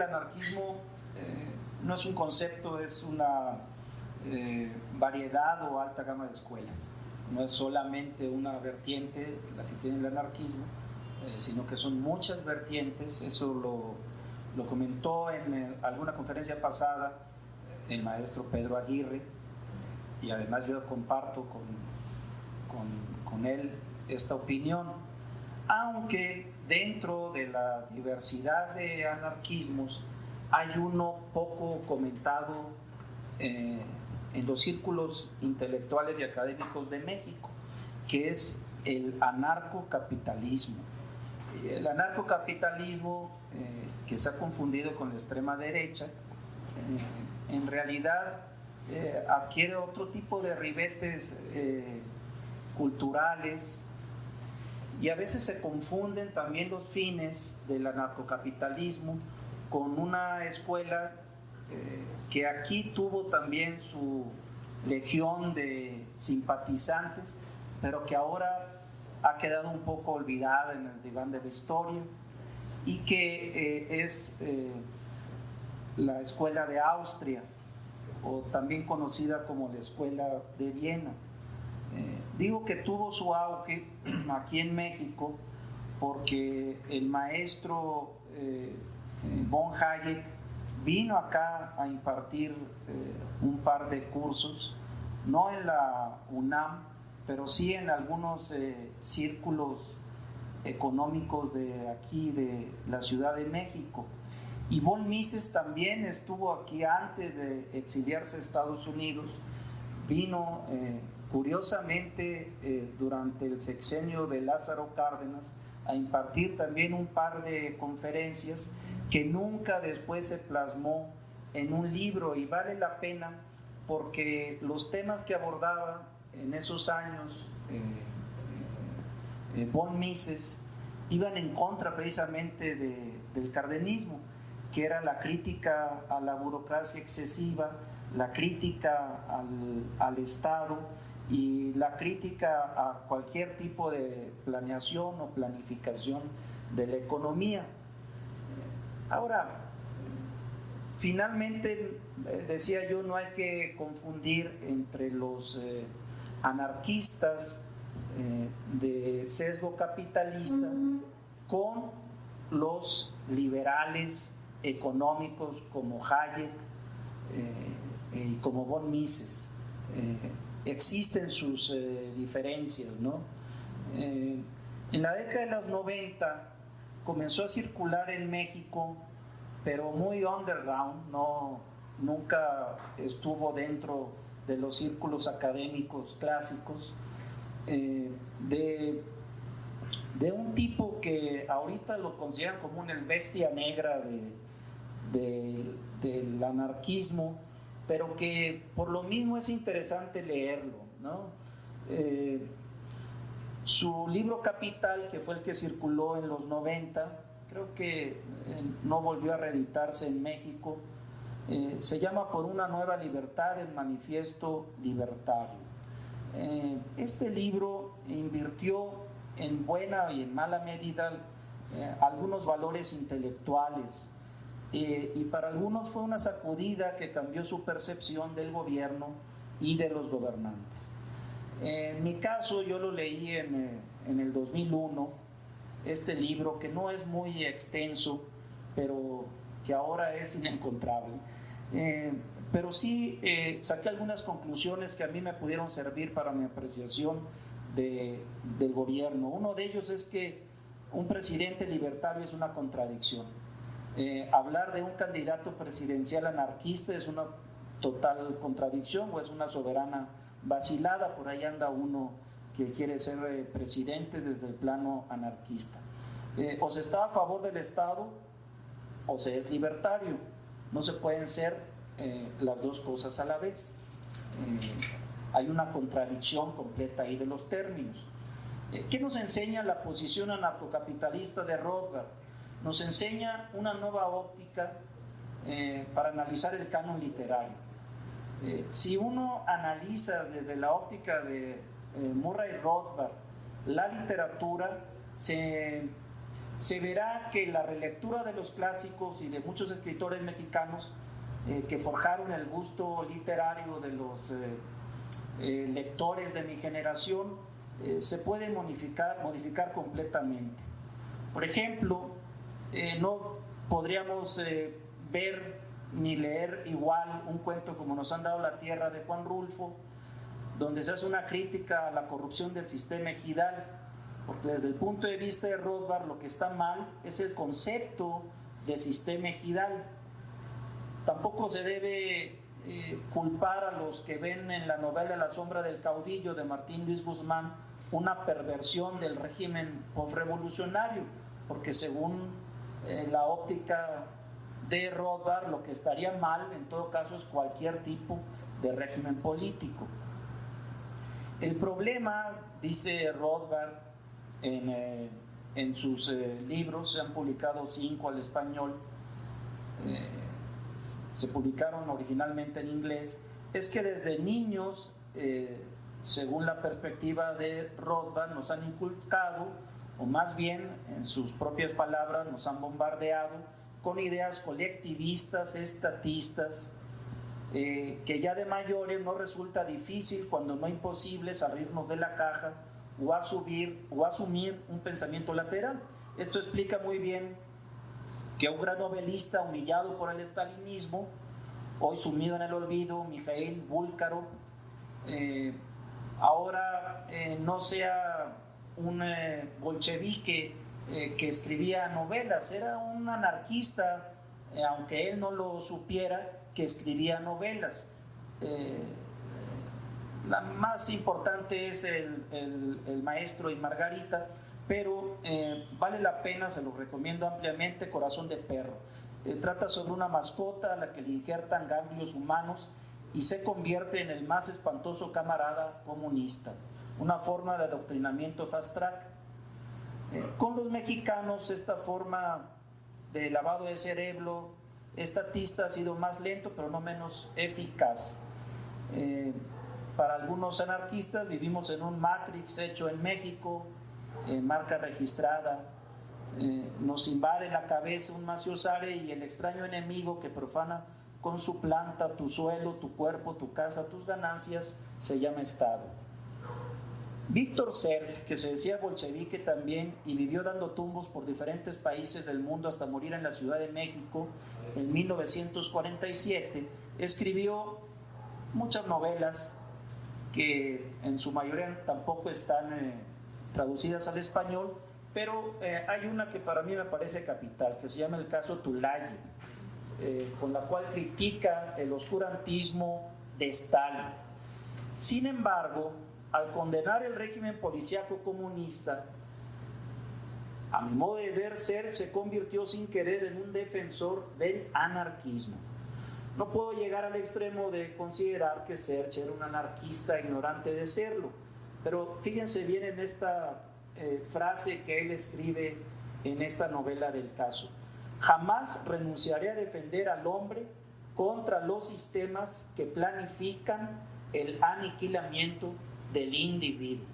anarquismo no es un concepto, es una variedad o alta gama de escuelas. No es solamente una vertiente la que tiene el anarquismo, sino que son muchas vertientes. Eso lo comentó en alguna conferencia pasada el maestro Pedro Aguirre, y además yo comparto con él esta opinión, aunque dentro de la diversidad de anarquismos hay uno poco comentado en los círculos intelectuales y académicos de México, que es el anarcocapitalismo. El anarcocapitalismo, que se ha confundido con la extrema derecha, en realidad adquiere otro tipo de ribetes culturales, y a veces se confunden también los fines del anarcocapitalismo con una escuela que aquí tuvo también su legión de simpatizantes, pero que ahora ha quedado un poco olvidada en el diván de la historia, y que es la escuela de Austria, o también conocida como la escuela de Viena. Digo que tuvo su auge aquí en México porque el maestro von Hayek vino acá a impartir un par de cursos, no en la UNAM, pero sí en algunos círculos económicos de aquí, de la Ciudad de México. Y von Mises también estuvo aquí antes de exiliarse a Estados Unidos. Vino curiosamente durante el sexenio de Lázaro Cárdenas a impartir también un par de conferencias que nunca después se plasmó en un libro, y vale la pena porque los temas que abordaba en esos años von Mises iban en contra precisamente del cardenismo, que era la crítica a la burocracia excesiva, la crítica al Estado y la crítica a cualquier tipo de planeación o planificación de la economía. Ahora, finalmente, decía yo, no hay que confundir entre los anarquistas de sesgo capitalista con los liberales económicos como Hayek y como von Mises. Existen sus diferencias, ¿no? En la década de los 90 comenzó a circular en México, pero muy underground, nunca estuvo dentro de los círculos académicos clásicos, de un tipo que ahorita lo consideran como una bestia negra del anarquismo, pero que por lo mismo es interesante leerlo, ¿no? Su libro Capital, que fue el que circuló en los 90, creo que no volvió a reeditarse en México, se llama Por una nueva libertad, el manifiesto libertario. Este libro invirtió en buena y en mala medida algunos valores intelectuales, y para algunos fue una sacudida que cambió su percepción del gobierno y de los gobernantes. En mi caso, yo lo leí en el 2001, este libro, que no es muy extenso, pero que ahora es inencontrable. Pero sí saqué algunas conclusiones que a mí me pudieron servir para mi apreciación del gobierno. Uno de ellos es que un presidente libertario es una contradicción. Hablar de un candidato presidencial anarquista es una total contradicción, o es una soberana vacilada. Por ahí anda uno que quiere ser presidente desde el plano anarquista. O se está a favor del Estado o se es libertario. No se pueden ser las dos cosas a la vez. Hay una contradicción completa ahí de los términos. ¿Qué nos enseña la posición anarcocapitalista de Rothbard? Nos enseña una nueva óptica para analizar el canon literario. Si uno analiza desde la óptica de Murray Rothbard la literatura, se se verá que la relectura de los clásicos y de muchos escritores mexicanos que forjaron el gusto literario de los lectores de mi generación se puede modificar completamente. Por ejemplo, no podríamos ver ni leer igual un cuento como Nos han dado la tierra de Juan Rulfo, donde se hace una crítica a la corrupción del sistema ejidal, porque desde el punto de vista de Rothbard lo que está mal es el concepto de sistema ejidal. Tampoco se debe culpar a los que ven en la novela La sombra del caudillo de Martín Luis Guzmán una perversión del régimen postrevolucionario, porque según la óptica de Rothbard lo que estaría mal en todo caso es cualquier tipo de régimen político. El problema, dice Rothbard en sus libros, se han publicado 5 al español, se publicaron originalmente en inglés, es que desde niños, según la perspectiva de Rothbard, nos han inculcado, o más bien en sus propias palabras nos han bombardeado con ideas colectivistas, estatistas, que ya de mayores nos resulta difícil, cuando no imposible, salirnos de la caja o asumir un pensamiento lateral. Esto explica muy bien que un gran novelista humillado por el estalinismo, hoy sumido en el olvido, Mikhail Búlgarov, ahora no sea un bolchevique que escribía novelas, era un anarquista, aunque él no lo supiera, que escribía novelas. La más importante es el Maestro y Margarita, pero vale la pena, se lo recomiendo ampliamente, Corazón de perro. Trata sobre una mascota a la que le injertan ganglios humanos y se convierte en el más espantoso camarada comunista, una forma de adoctrinamiento fast track. Con los mexicanos esta forma de lavado de cerebro estatista ha sido más lento pero no menos eficaz. Para algunos anarquistas vivimos en un Matrix hecho en México, marca registrada, nos invade la cabeza un maciosare y el extraño enemigo que profana con su planta tu suelo, tu cuerpo, tu casa, tus ganancias, se llama Estado. Víctor Serge, que se decía bolchevique también y vivió dando tumbos por diferentes países del mundo hasta morir en la Ciudad de México en 1947, escribió muchas novelas que en su mayoría tampoco están traducidas al español, pero hay una que para mí me parece capital, que se llama El caso Tulayi, con la cual critica el oscurantismo de Stalin. Sin embargo, al condenar el régimen policíaco comunista, a mi modo de ver, Serge se convirtió sin querer en un defensor del anarquismo. No puedo llegar al extremo de considerar que Serge era un anarquista ignorante de serlo, pero fíjense bien en esta frase que él escribe en esta novela del caso. Jamás renunciaré a defender al hombre contra los sistemas que planifican el aniquilamiento del individuo.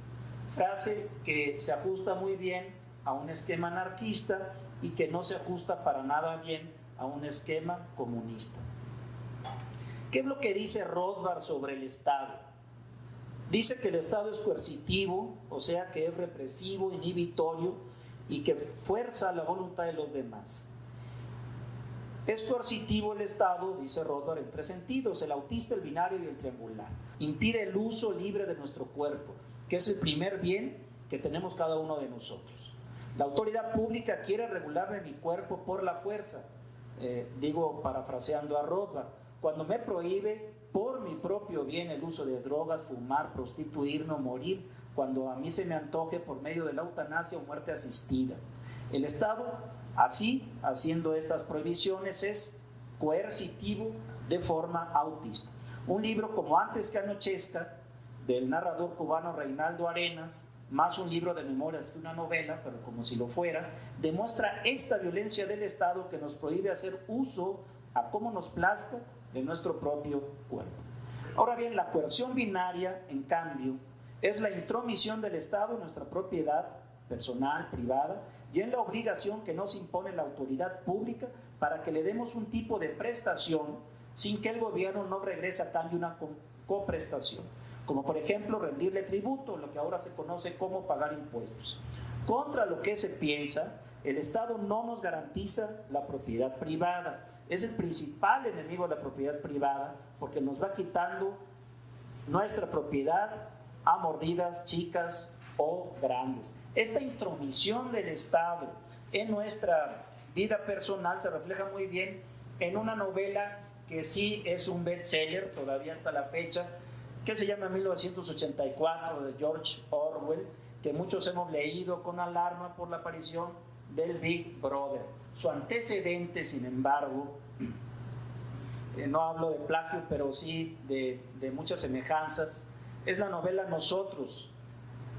Frase que se ajusta muy bien a un esquema anarquista y que no se ajusta para nada bien a un esquema comunista. ¿Qué es lo que dice Rothbard sobre el Estado? Dice que el Estado es coercitivo, o sea que es represivo, inhibitorio y que fuerza la voluntad de los demás. Es coercitivo el Estado, dice Rothbard, en 3 sentidos: el autista, el binario y el triangular. Impide el uso libre de nuestro cuerpo, que es el primer bien que tenemos cada uno de nosotros. La autoridad pública quiere regularme mi cuerpo por la fuerza, digo parafraseando a Rothbard, cuando me prohíbe por mi propio bien el uso de drogas, fumar, prostituirme o morir, cuando a mí se me antoje por medio de la eutanasia o muerte asistida. El Estado, así, haciendo estas prohibiciones, es coercitivo de forma autista. Un libro como Antes que anochezca, del narrador cubano Reinaldo Arenas, más un libro de memorias que una novela, pero como si lo fuera, demuestra esta violencia del Estado que nos prohíbe hacer uso a como nos plazca de nuestro propio cuerpo. Ahora bien, la coerción binaria, en cambio, es la intromisión del Estado en nuestra propiedad personal, privada, y en la obligación que nos impone la autoridad pública para que le demos un tipo de prestación sin que el gobierno no regrese a cambio una coprestación, como por ejemplo rendirle tributo, lo que ahora se conoce como pagar impuestos. Contra lo que se piensa, el Estado no nos garantiza la propiedad privada. Es el principal enemigo de la propiedad privada porque nos va quitando nuestra propiedad a mordidas chicas o grandes. Esta intromisión del Estado en nuestra vida personal se refleja muy bien en una novela que sí es un bestseller todavía hasta la fecha, que se llama 1984 de George Orwell, que muchos hemos leído con alarma por la aparición del Big Brother. Su antecedente, sin embargo, no hablo de plagio, pero sí de muchas semejanzas, es la novela Nosotros,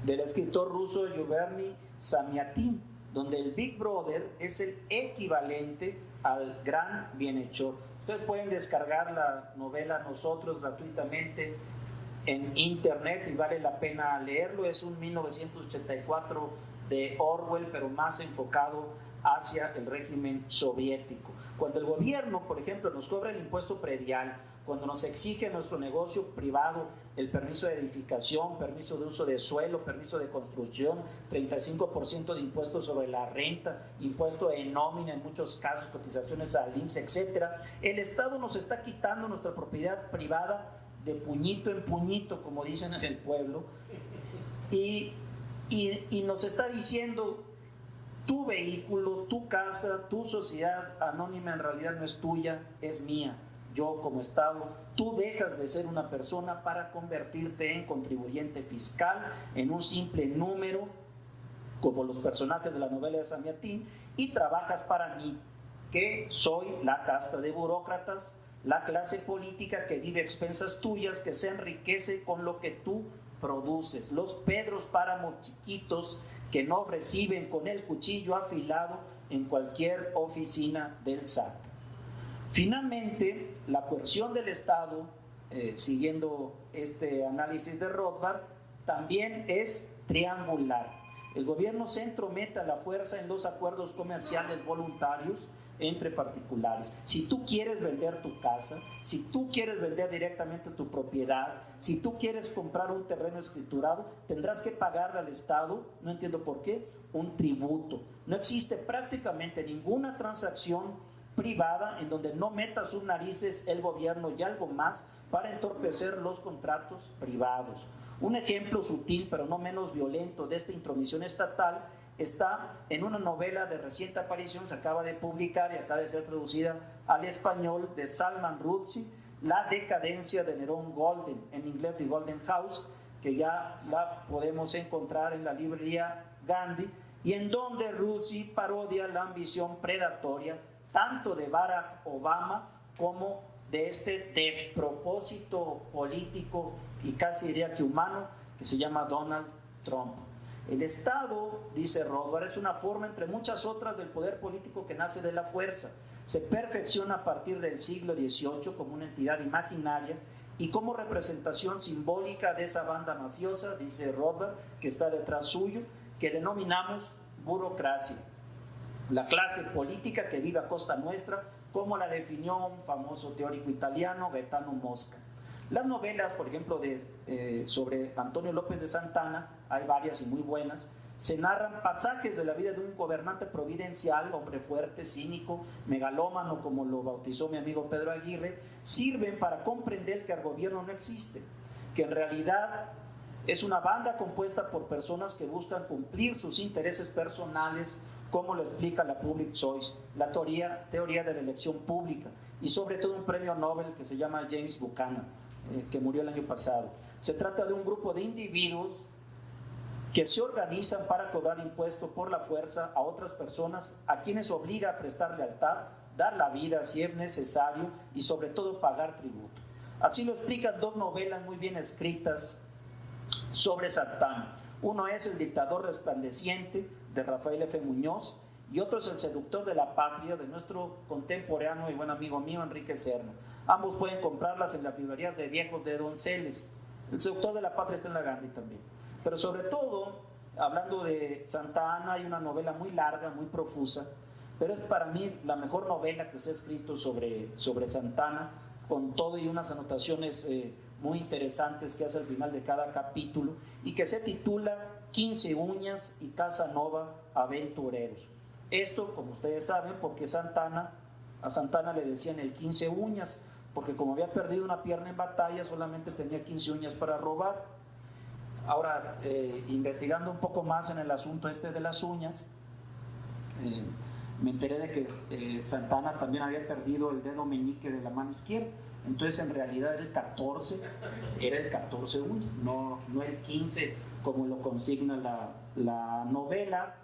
del escritor ruso Yuberny Zamyatin, donde el Big Brother es el equivalente al gran bienhechor. Ustedes pueden descargar la novela Nosotros gratuitamente en internet y vale la pena leerlo. Es un 1984 de Orwell, pero más enfocado hacia el régimen soviético. Cuando el gobierno, por ejemplo, nos cobra el impuesto predial, cuando nos exige a nuestro negocio privado el permiso de edificación, permiso de uso de suelo, permiso de construcción, 35% de impuestos sobre la renta, impuesto de nómina, en muchos casos cotizaciones al IMSS, etcétera, el Estado nos está quitando nuestra propiedad privada de puñito en puñito, como dicen en el pueblo, y nos está diciendo: tu vehículo, tu casa, tu sociedad anónima en realidad no es tuya, es mía. Yo como Estado, tú dejas de ser una persona para convertirte en contribuyente fiscal, en un simple número, como los personajes de la novela de Zamyatin, y trabajas para mí, que soy la casta de burócratas, la clase política que vive a expensas tuyas, que se enriquece con lo que tú produces, los Pedros Páramos chiquitos que no reciben con el cuchillo afilado en cualquier oficina del SAT. Finalmente, la coerción del Estado, siguiendo este análisis de Rothbard, también es triangular. El gobierno se entromete a la fuerza en los acuerdos comerciales voluntarios entre particulares. Si tú quieres vender tu casa, si tú quieres vender directamente tu propiedad, si tú quieres comprar un terreno escriturado, tendrás que pagarle al Estado, no entiendo por qué, un tributo. No existe prácticamente ninguna transacción privada en donde no meta sus narices el gobierno y algo más para entorpecer los contratos privados. Un ejemplo sutil, pero no menos violento, de esta intromisión estatal está en una novela de reciente aparición, se acaba de publicar y acaba de ser traducida al español, de Salman Rushdie, La decadencia de Nerón Golden, en inglés The Golden House, que ya la podemos encontrar en la librería Gandhi, y en donde Rushdie parodia la ambición predatoria tanto de Barack Obama como de este despropósito político y casi diría que humano que se llama Donald Trump. El Estado, dice Rothbard, es una forma entre muchas otras del poder político que nace de la fuerza. Se perfecciona a partir del siglo XVIII como una entidad imaginaria y como representación simbólica de esa banda mafiosa, dice Rothbard, que está detrás suyo, que denominamos burocracia. La clase política que vive a costa nuestra, como la definió un famoso teórico italiano, Gaetano Mosca. Las novelas, por ejemplo, sobre Antonio López de Santana, hay varias y muy buenas, se narran pasajes de la vida de un gobernante providencial, hombre fuerte, cínico, megalómano, como lo bautizó mi amigo Pedro Aguirre, sirven para comprender que el gobierno no existe, que en realidad es una banda compuesta por personas que buscan cumplir sus intereses personales, como lo explica la Public Choice, la teoría de la elección pública, y sobre todo un premio Nobel que se llama James Buchanan, que murió el año pasado. Se trata de un grupo de individuos que se organizan para cobrar impuestos por la fuerza a otras personas a quienes obliga a prestar lealtad, dar la vida si es necesario y sobre todo pagar tributo. Así lo explican dos novelas muy bien escritas sobre Saddam. Uno es El dictador resplandeciente, de Rafael F. Muñoz, y otro es El seductor de la patria, de nuestro contemporáneo y buen amigo mío, Enrique Serna. Ambos pueden comprarlas en las librerías de viejos de Donceles. El seductor de la patria está en la Gandhi también. Pero sobre todo, hablando de Santa Anna, hay una novela muy larga, muy profusa, pero es para mí la mejor novela que se ha escrito sobre Santa Anna, con todo y unas anotaciones muy interesantes que hace al final de cada capítulo, y que se titula 15 uñas y Casanova aventureros. Esto, como ustedes saben, porque a Santa Anna le decían el 15 uñas, porque como había perdido una pierna en batalla, solamente tenía 15 uñas para robar. Ahora, investigando un poco más en el asunto de las uñas, me enteré de que Santa Anna también había perdido el dedo meñique de la mano izquierda. Entonces, en realidad era el 14 uñas, no el 15, como lo consigna la novela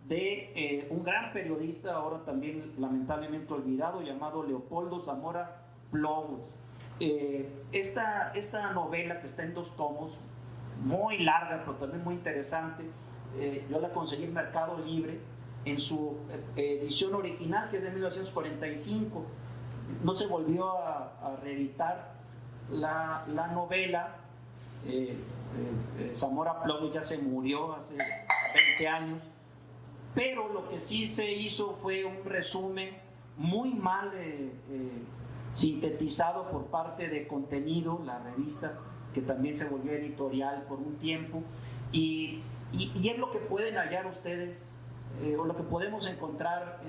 de un gran periodista, ahora también lamentablemente olvidado, llamado Leopoldo Zamora Ploues. Esta novela, que está en 2 tomos, muy larga, pero también muy interesante, yo la conseguí en Mercado Libre en su edición original, que es de 1945. No se volvió a reeditar la novela. Zamora Ploues ya se murió hace 20 años, pero lo que sí se hizo fue un resumen muy mal sintetizado por parte de Contenido, la revista, que también se volvió editorial por un tiempo, y es lo que pueden hallar ustedes, o lo que podemos encontrar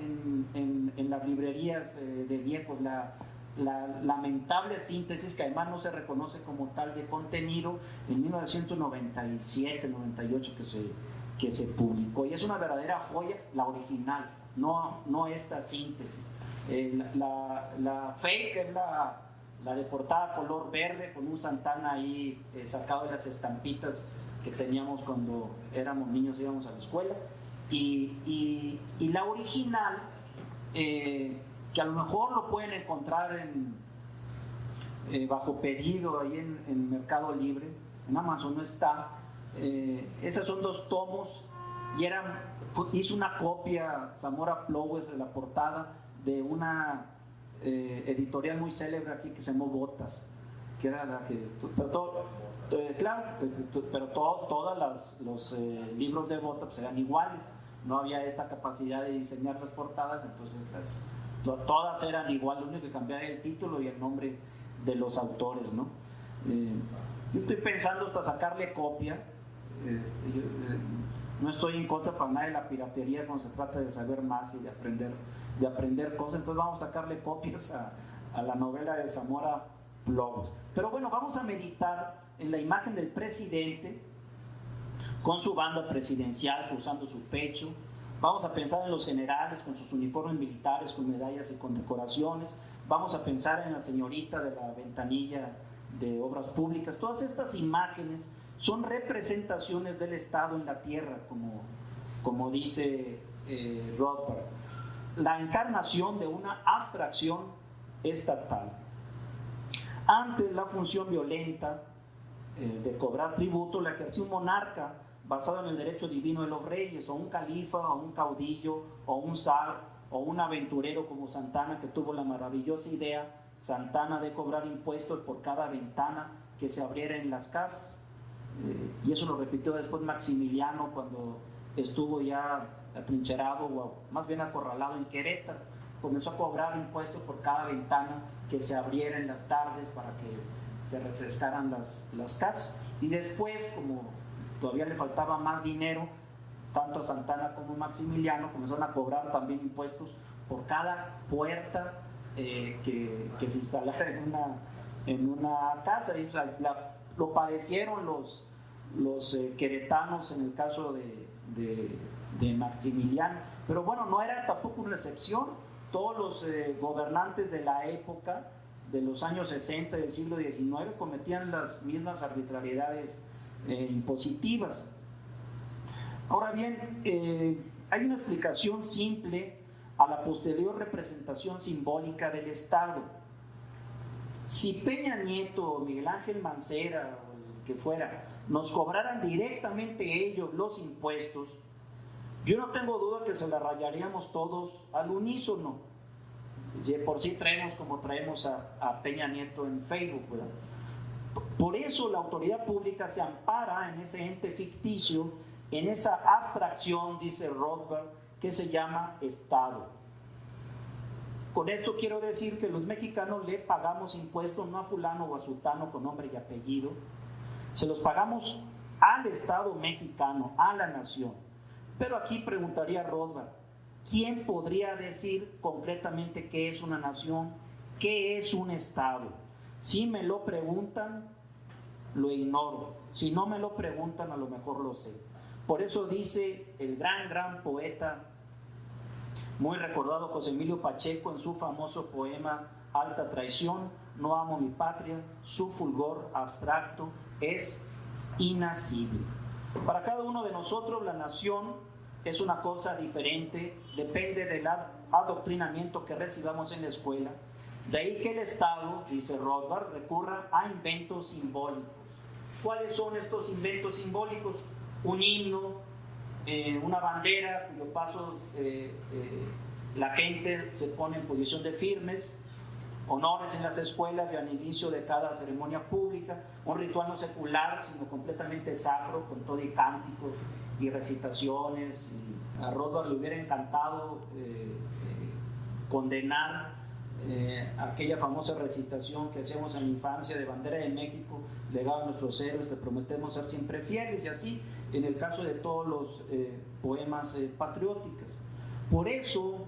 en las librerías de viejos, la lamentable síntesis, que además no se reconoce como tal, de Contenido, en 1997-98 que se publicó, y es una verdadera joya, la original, no esta síntesis. La fake es la de portada color verde, con un Santa Anna ahí sacado de las estampitas que teníamos cuando éramos niños, íbamos a la escuela, y la original, que a lo mejor lo pueden encontrar bajo pedido ahí en Mercado Libre, en Amazon no está. Esas son 2 tomos, y hizo una copia Zamora Ploues de la portada de una editorial muy célebre aquí que se llamó Botas, que era la que, pero todos los libros de Botas pues eran iguales, no había esta capacidad de diseñar las portadas, entonces todas eran igual, lo único que cambiaba era el título y el nombre de los autores, ¿no? Yo estoy pensando hasta sacarle copia. No estoy en contra para nada de la piratería cuando se trata de saber más y de aprender cosas, entonces vamos a sacarle copias a la novela de Zamora Ploues. Pero bueno, vamos a meditar en la imagen del presidente con su banda presidencial cruzando su pecho. Vamos a pensar en los generales con sus uniformes militares, con medallas y con decoraciones. Vamos a pensar en la señorita de la ventanilla de Obras Públicas. Todas estas imágenes son representaciones del Estado en la tierra, como dice Rothbard. La encarnación de una abstracción estatal. Antes, la función violenta de cobrar tributo la ejercía un monarca basado en el derecho divino de los reyes, o un califa, o un caudillo, o un zar, o un aventurero como Santa Anna, que tuvo la maravillosa idea, Santa Anna, de cobrar impuestos por cada ventana que se abriera en las casas. Y eso lo repitió después Maximiliano cuando estuvo ya atrincherado, o más bien acorralado en Querétaro. Comenzó a cobrar impuestos por cada ventana que se abriera en las tardes para que se refrescaran las casas. Y después, como todavía le faltaba más dinero, tanto a Santa Anna como a Maximiliano comenzaron a cobrar también impuestos por cada puerta que se instalara en una casa. Y, o sea, lo padecieron los queretanos en el caso de Maximiliano. Pero bueno, no era tampoco una excepción. Todos los gobernantes de la época, de los años 60 del siglo XIX, cometían las mismas arbitrariedades impositivas. Ahora bien, hay una explicación simple a la posterior representación simbólica del Estado. Si Peña Nieto o Miguel Ángel Mancera o el que fuera nos cobraran directamente ellos los impuestos, yo no tengo duda que se la rayaríamos todos al unísono. De por sí traemos como traemos a Peña Nieto en Facebook, ¿verdad? Por eso la autoridad pública se ampara en ese ente ficticio en esa abstracción, dice Rothbard, que se llama Estado. Con esto quiero decir que los mexicanos le pagamos impuestos no a fulano o a sultano con nombre y apellido, se los pagamos al Estado mexicano, a la nación. Pero aquí preguntaría Rothbard, ¿quién podría decir concretamente qué es una nación, qué es un Estado? Si me lo preguntan, lo ignoro. Si no me lo preguntan, a lo mejor lo sé. Por eso dice el gran poeta, muy recordado José Emilio Pacheco en su famoso poema Alta Traición: no amo mi patria, su fulgor abstracto es inacible. Para cada uno de nosotros la nación es una cosa diferente, depende del adoctrinamiento que recibamos en la escuela. De ahí que el Estado, dice Rothbard, recurra a inventos simbólicos. ¿Cuáles son estos inventos simbólicos? Un himno, una bandera cuyo paso la gente se pone en posición de firmes, honores en las escuelas y al inicio de cada ceremonia pública, un ritual no secular sino completamente sacro, con todo y cánticos y recitaciones. Y a Rothbard le hubiera encantado condenar aquella famosa recitación que hacemos en la infancia de Bandera de México, legado a nuestros héroes, te prometemos ser siempre fieles, y así en el caso de todos los poemas patrióticos. Por eso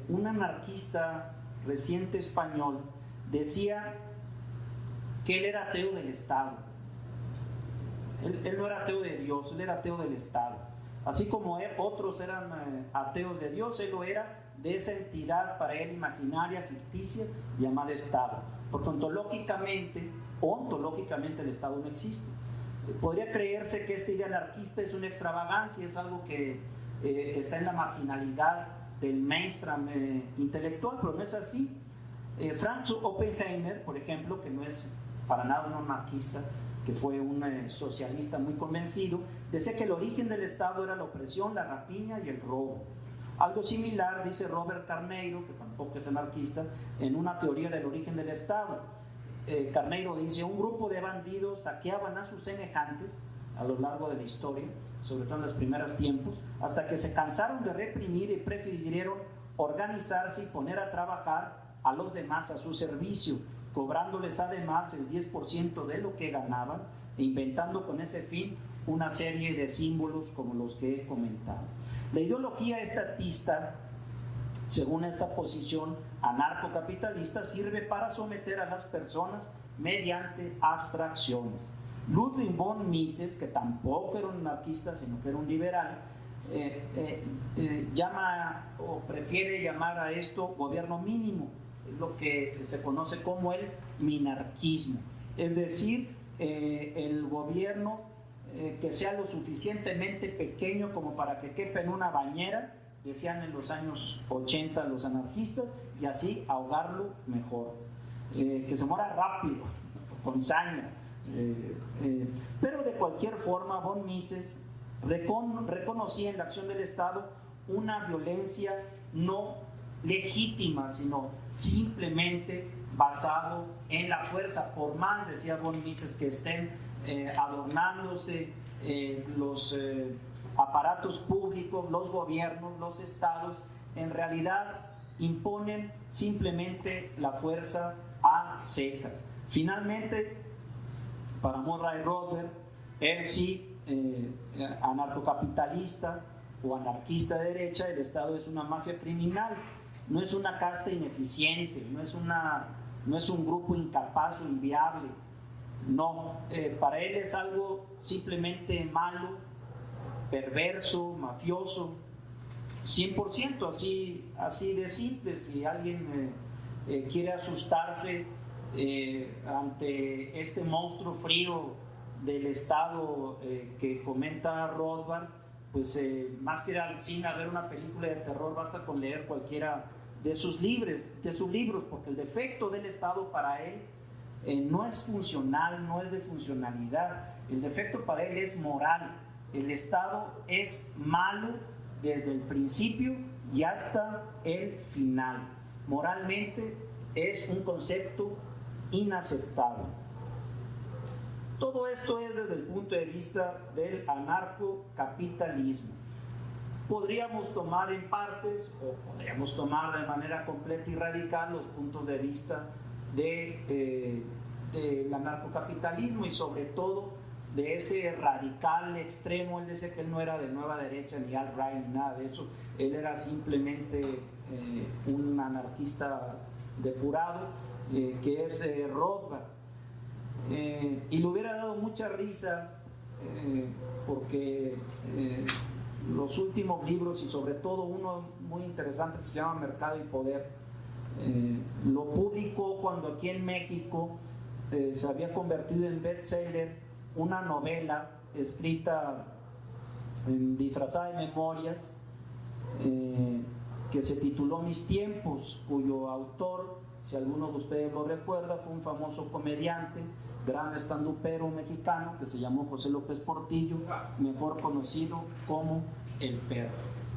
un anarquista reciente español decía que él era ateo del Estado. Él no era ateo de Dios, él era ateo del Estado. Así como otros eran ateos de Dios, él lo era de esa entidad para él imaginaria, ficticia, llamada Estado. Porque ontológicamente el Estado no existe. Podría creerse que esta idea anarquista es una extravagancia, es algo que está en la marginalidad del mainstream intelectual, pero no es así. Franz Oppenheimer, por ejemplo, que no es para nada un anarquista, que fue un socialista muy convencido, decía que el origen del Estado era la opresión, la rapiña y el robo. Algo similar dice Robert Carneiro, que tampoco es anarquista, en una teoría del origen del Estado. Carneiro dice: un grupo de bandidos saqueaban a sus semejantes a lo largo de la historia, sobre todo en los primeros tiempos, hasta que se cansaron de reprimir y prefirieron organizarse y poner a trabajar a los demás a su servicio, cobrándoles además el 10% de lo que ganaban e inventando con ese fin una serie de símbolos como los que he comentado. La ideología estatista, según esta posición anarcocapitalista, sirve para someter a las personas mediante abstracciones. Ludwig von Mises, que tampoco era un anarquista, sino que era un liberal, llama o prefiere llamar a esto gobierno mínimo, lo que se conoce como el minarquismo, es decir, el gobierno que sea lo suficientemente pequeño como para que quepa en una bañera, decían en los años 80 los anarquistas, y así ahogarlo mejor, que se muera rápido, con sangre. Pero de cualquier forma, von Mises reconocía en la acción del Estado una violencia no legítima, sino simplemente basado en la fuerza. Por más, decía von Mises, que estén adornándose los aparatos públicos, los gobiernos, los estados, en realidad imponen simplemente la fuerza a secas. Finalmente, para Murray Rothbard, él sí, anarcocapitalista o anarquista de derecha, el Estado es una mafia criminal, no es una casta ineficiente, no es un grupo incapaz o inviable. No, para él es algo simplemente malo, perverso, mafioso, 100%, así de simple. Si alguien quiere asustarse ante este monstruo frío del Estado que comenta Rothbard, pues más que ir al cine a ver una película de terror, basta con leer cualquiera de sus libros, porque el defecto del Estado para él no es funcional, no es de funcionalidad. El defecto para él es moral. El Estado es malo desde el principio y hasta el final. Moralmente es un concepto inaceptable. Todo esto es desde el punto de vista del anarcocapitalismo. Podríamos tomar en partes o podríamos tomar de manera completa y radical los puntos de vista del anarcocapitalismo y sobre todo de ese radical extremo. Él dice que él no era de nueva derecha ni alt-right ni nada de eso, él era simplemente un anarquista depurado, que es Rothbard. Y le hubiera dado mucha risa porque los últimos libros, y sobre todo uno muy interesante que se llama Mercado y Poder, lo publicó cuando aquí en México se había convertido en bestseller una novela escrita disfrazada de memorias, que se tituló Mis Tiempos, cuyo autor, si alguno de ustedes lo recuerda, fue un famoso comediante, gran estandupero mexicano que se llamó José López Portillo, mejor conocido como El Perro.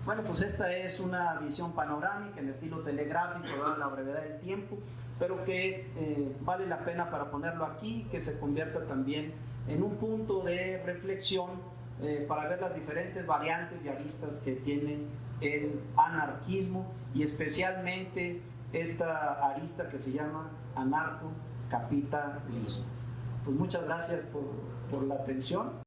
Bueno, pues esta es una visión panorámica en estilo telegráfico, dada la brevedad del tiempo, pero que vale la pena para ponerlo aquí, que se convierta también en un punto de reflexión para ver las diferentes variantes y aristas que tiene el anarquismo, y especialmente esta arista que se llama anarcocapitalismo. Pues muchas gracias por la atención.